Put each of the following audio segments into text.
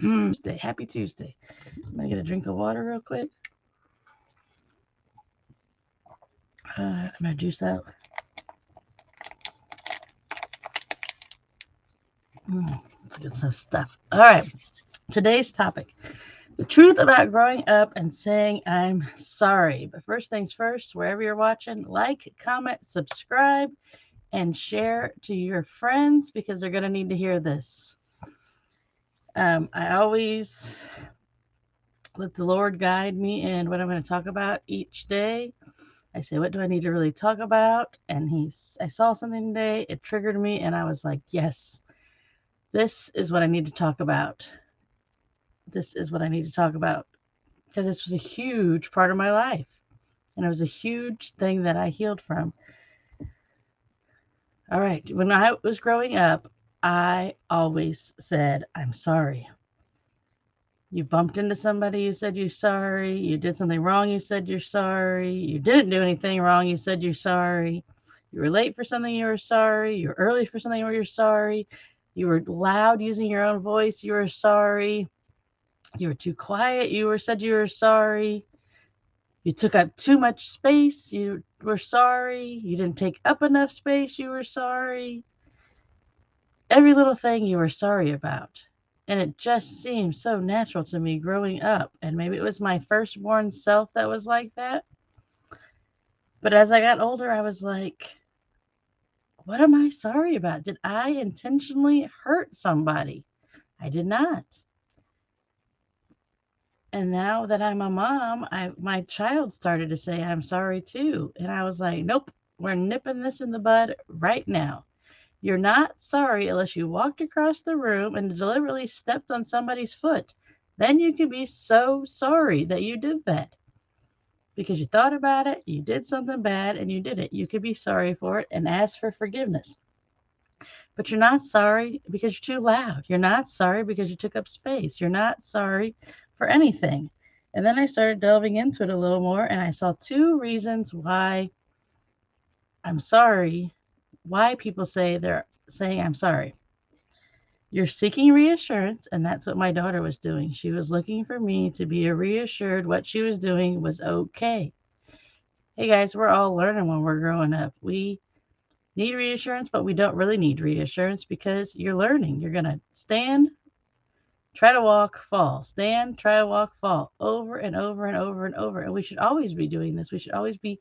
Tuesday. Happy Tuesday. I'm going to get a drink of water real quick. I'm going to juice out. Let's get some stuff. All right. Today's topic: the truth about growing up and saying I'm sorry. But first things first, wherever you're watching, like, comment, subscribe, and share to your friends because they're going to need to hear this. I always let the Lord guide me in what I'm going to talk about each day. I say, what do I need to really talk about? And I saw something today, it triggered me, and I was like, yes, this is what I need to talk about. This is what I need to talk about because this was a huge part of my life, and it was a huge thing that I healed from. All right, when I was growing up, I always said, I'm sorry. You bumped into somebody, you said you're sorry. You did something wrong, you said you're sorry. You didn't do anything wrong, you said you're sorry. You were late for something, you were sorry. You were early for something, you were sorry. You were loud using your own voice, you were sorry. You were too quiet, said you were sorry. You took up too much space, you were sorry. You didn't take up enough space, you were sorry. Every little thing you were sorry about. And it just seemed so natural to me growing up. And maybe it was my firstborn self that was like that. But as I got older, I was like, what am I sorry about? Did I intentionally hurt somebody? I did not. And now that I'm a mom, my child started to say, I'm sorry too. And I was like, nope, we're nipping this in the bud right now. You're not sorry unless you walked across the room and deliberately stepped on somebody's foot. Then you can be so sorry that you did that because you thought about it, you did something bad, and you did it. You could be sorry for it and ask for forgiveness. But you're not sorry because you're too loud. You're not sorry because you took up space. You're not sorry for anything. And then I started delving into it a little more and I saw two reasons why I'm sorry, why people say they're saying I'm sorry. You're seeking reassurance, and that's what my daughter was doing. She was looking for me to be reassured what she was doing was okay. Hey guys, we're all learning when we're growing up. We need reassurance, but we don't really need reassurance because you're learning. You're going to stand, try to walk, fall. Stand, try to walk, fall. Over and over and over and over. And we should always be doing this. We should always be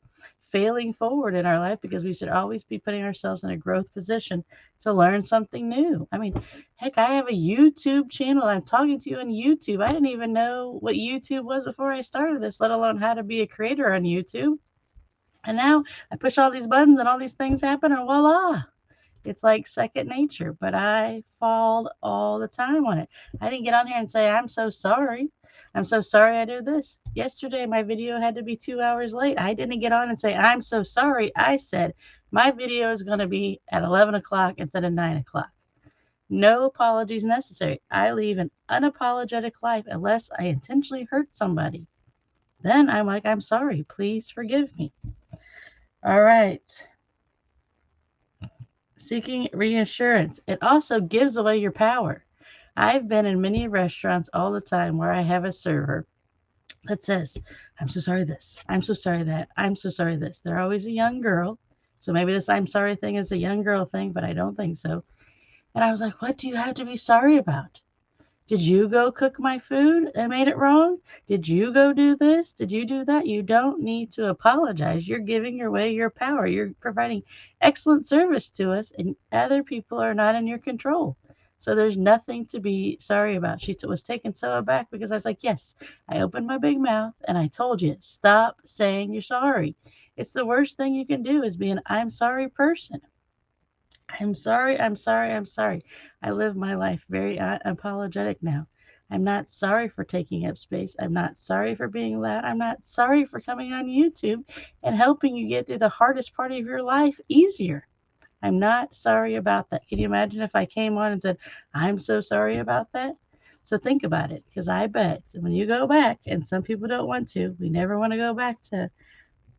failing forward in our life because we should always be putting ourselves in a growth position to learn something new. I mean, heck, I have a YouTube channel. I'm talking to you on YouTube. I didn't even know what YouTube was before I started this, let alone how to be a creator on YouTube. And now I push all these buttons and all these things happen, and voila, it's like second nature. But I fall all the time on it. I didn't get on here and say, I'm so sorry. I'm so sorry I did this. Yesterday, my video had to be 2 hours late. I didn't get on and say, I'm so sorry. I said, my video is going to be at 11 o'clock instead of 9 o'clock. No apologies necessary. I live an unapologetic life unless I intentionally hurt somebody. Then I'm like, I'm sorry. Please forgive me. All right. Seeking reassurance. It also gives away your power. I've been in many restaurants all the time where I have a server that says, I'm so sorry this, I'm so sorry that, I'm so sorry this. They're always a young girl. So maybe this I'm sorry thing is a young girl thing, but I don't think so. And I was like, what do you have to be sorry about? Did you go cook my food and made it wrong? Did you go do this? Did you do that? You don't need to apologize. You're giving away your power. You're providing excellent service to us, and other people are not in your control. So there's nothing to be sorry about. She was taken so aback because I was like, yes, I opened my big mouth and I told you, stop saying you're sorry. It's the worst thing you can do is be an I'm sorry person. I'm sorry, I'm sorry, I'm sorry. I live my life very unapologetic now. I'm not sorry for taking up space. I'm not sorry for being loud. I'm not sorry for coming on YouTube and helping you get through the hardest part of your life easier. I'm not sorry about that. Can you imagine if I came on and said, I'm so sorry about that? So think about it, because I bet when you go back, and some people don't want to, we never want to go back to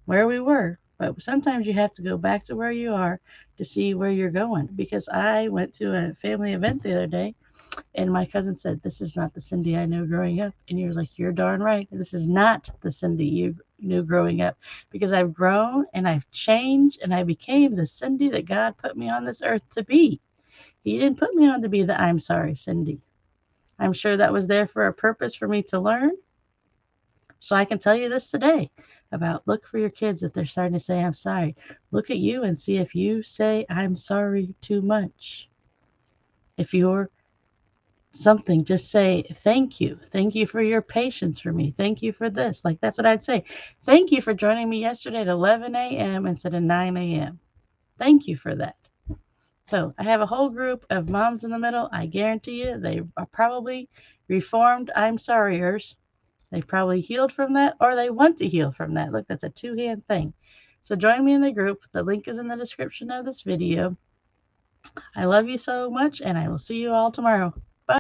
where we were. But sometimes you have to go back to where you are to see where you're going. Because I went to a family event the other day And my cousin said, "This is not the Cindy I knew growing up." And you're like, "You're darn right. This is not the Cindy you knew growing up, because I've grown and I've changed and I became the Cindy that God put me on this earth to be. He didn't put me on to be the I'm sorry Cindy. I'm sure that was there for a purpose for me to learn. So I can tell you this today about look for your kids if they're starting to say I'm sorry. Look at you and see if you say I'm sorry too much. If you're something, just say thank you. Thank you for your patience for me. Thank you for this. Like that's what I'd say. Thank you for joining me yesterday at 11 a.m. instead of 9 a.m. Thank you for that. So I have a whole group of moms in the middle. I guarantee you they are probably reformed I'm sorryers. They've probably healed from that or they want to heal from that. Look, that's a two-hand thing. So join me in the group. The link is in the description of this video. I love you so much and I will see you all tomorrow.